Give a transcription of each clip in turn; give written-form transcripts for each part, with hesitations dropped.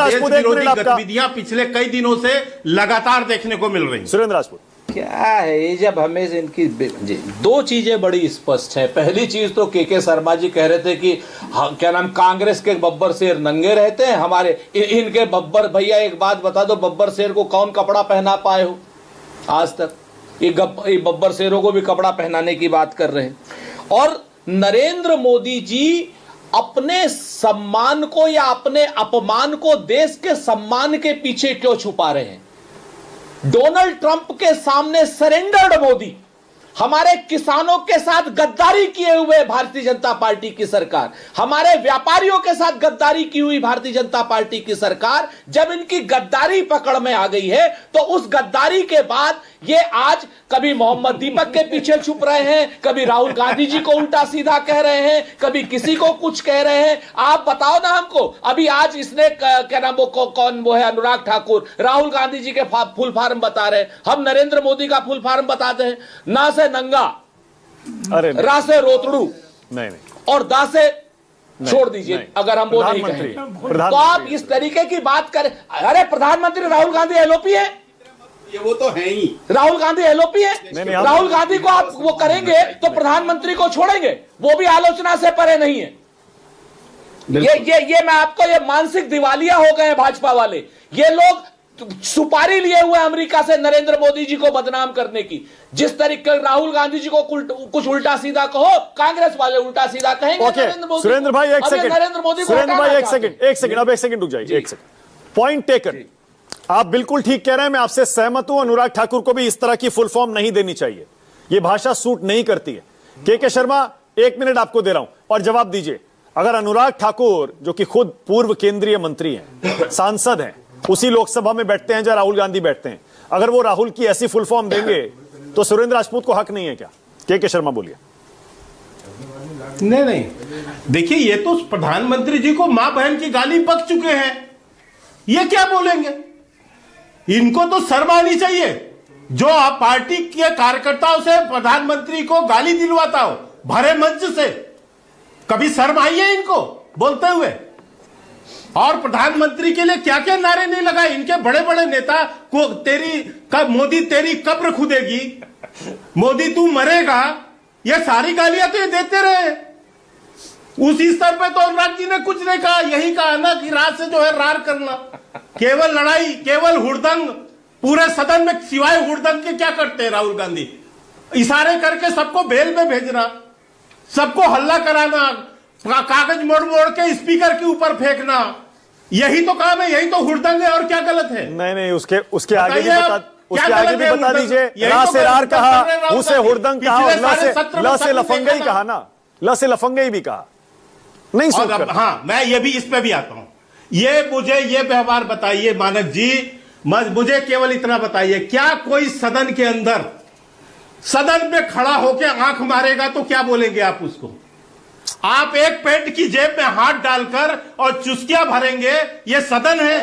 राजपूत, एक मिनट आपका। गतिविधियां पिछले कई दिनों से लगातार देखने को मिल रही। सुरेंद्र राजपूत, क्या है ये, जब हमें इनकी जी, दो चीजें बड़ी स्पष्ट हैं। पहली चीज तो के शर्मा जी कह रहे थे कि क्या नाम, कांग्रेस के बब्बर शेर नंगे रहते हैं, हमारे इनके बब्बर, भैया एक बात बता दो, बब्बर शेर को कौन कपड़ा पहना पाए हो आज तक? ये बब्बर शेरों को भी कपड़ा पहनाने की बात कर रहे हैं। और नरेंद्र मोदी जी अपने सम्मान को या अपने अपमान को देश के सम्मान के पीछे क्यों छुपा रहे हैं? डोनाल्ड ट्रंप के सामने सरेंडर्ड मोदी, हमारे किसानों के साथ गद्दारी किए हुए भारतीय जनता पार्टी की सरकार, हमारे व्यापारियों के साथ गद्दारी की हुई भारतीय जनता पार्टी की सरकार, जब इनकी गद्दारी पकड़ में आ गई है तो उस गद्दारी के बाद ये आज कभी मोहम्मद दीपक के पीछे छुप रहे हैं, कभी राहुल गांधी जी को उल्टा सीधा कह रहे हैं, कभी किसी को कुछ कह रहे हैं। आप बताओ ना हमको। अभी आज इसने क्या नाम, वो कौन वो है, अनुराग ठाकुर, राहुल गांधी जी के फुल फॉर्म बता रहे हैं, हम नरेंद्र मोदी का फुल फॉर्म बताते हैं। ना से नंगा, अरे रा से रोतड़ू, नहीं और दा से छोड़ दीजिए, अगर हम वो नहीं कहेंगे तो आप इस तरीके की बात करें। अरे प्रधानमंत्री राहुल गांधी एलओपी है, ये वो तो है ही। राहुल गांधी एलओपी है। राहुल गांधी को आप वो करेंगे तो प्रधानमंत्री को छोड़ेंगे, वो भी आलोचना से परे नहीं है। ये मैं आपको, ये मानसिक दिवालिया हो गए हैं भाजपा वाले। ये लोग सुपारी लिए हुए अमेरिका से नरेंद्र मोदी जी को बदनाम करने की। जिस तरीके राहुल गांधी जी को कुछ उल्टा सीधा कहो, कांग्रेस वाले उल्टा सीधा कहेंगे नरेंद्र मोदी। सुरेंद्र भाई एक सेकंड, नरेंद्र मोदी, सुरेंद्र भाई एक सेकंड, अब एक सेकंड रुक जाइए, एक सेकंड। पॉइंट टेकन, आप बिल्कुल ठीक कह रहे हैं, मैं आपसे सहमत हूं। अनुराग ठाकुर को भी इस तरह की फुल फॉर्म नहीं देनी चाहिए, यह भाषा सूट नहीं करती है। के शर्मा, एक मिनट आपको दे रहा हूं और जवाब दीजिए। अगर अनुराग ठाकुर, जो कि खुद पूर्व केंद्रीय मंत्री हैं, सांसद हैं, उसी लोकसभा में बैठते हैं जहां राहुल गांधी बैठते हैं, अगर वो राहुल की ऐसी फुल फॉर्म देंगे तो सुरेंद्र राजपूत को हक नहीं है क्या? के शर्मा बोलिए। नहीं, देखिए, ये तो प्रधानमंत्री जी को मां बहन की गाली बक चुके हैं, ये क्या बोलेंगे? इनको तो शर्म आनी चाहिए। जो आप पार्टी के कार्यकर्ताओं से प्रधानमंत्री को गाली दिलवाता हो भरे मंच से, कभी शर्म आई है इनको बोलते हुए? और प्रधानमंत्री के लिए क्या क्या नारे नहीं लगाए इनके बड़े बड़े नेता को, मोदी तेरी कब्र खुदेगी, मोदी तू मरेगा, ये सारी गालियां तो ये देते रहे। उसी स्तर पे तो अनुराग जी ने कुछ नहीं कहा, यही कहा ना कि रात से जो है रार करना, केवल लड़ाई, केवल हुड़दंग। पूरे सदन में सिवाय हुड़दंग के क्या करते हैं राहुल गांधी? इशारे करके सबको बेल में भेजना, सबको हल्ला कराना, कागज मोड़ मोड़ के स्पीकर के ऊपर फेंकना, यही तो काम है, यही तो हुड़दंग है। और क्या गलत है? नहीं, उसके आगे भी बता दीजिए। ला से रार कहा, उसे हुड़दंग कहा, ल से लफंगई कहा ना, ल से लफंगई भी कहा, नहीं सुन। हाँ, मैं ये भी इस पे भी आता हूं। मुझे ये व्यवहार बताइए मानक जी, मुझे केवल इतना बताइए, क्या कोई सदन के अंदर, सदन पे खड़ा होकर आंख मारेगा तो क्या बोलेंगे आप उसको? आप एक पेंट की जेब में हाथ डालकर और चुस्कियां भरेंगे? ये सदन है,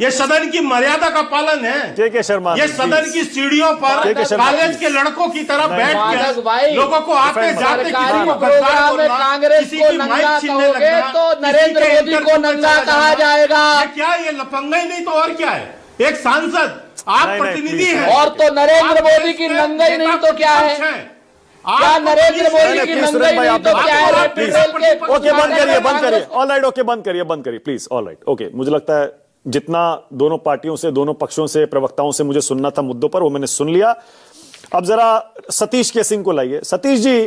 ये सदन की मर्यादा का पालन है। के शर्मा, ये सदन की सीढ़ियों पर कॉलेज के लड़कों की तरह बैठ के लोगों को आते जाते किसी को गद्दार बोलना, कांग्रेस को नंगा कहोगे तो नरेंद्र मोदी को नंगा कहा जाएगा। क्या ये लफंगा ही नहीं तो और क्या है? एक सांसद, आप प्रतिनिधि हैं, और तो नरेंद्र मोदी की नंगाई नहीं तो क्या है? क्या नरेंद्र मोदी की नंगाई नहीं तो क्या है? ओके, बंद करिए, ऑलराइट, ओके, बंद करिए प्लीज, ऑलराइट, ओके। मुझे लगता है जितना दोनों पार्टियों से, दोनों पक्षों से, प्रवक्ताओं से मुझे सुनना था मुद्दों पर, वो मैंने सुन लिया। अब जरा सतीश के सिंह को लाइए। सतीश जी,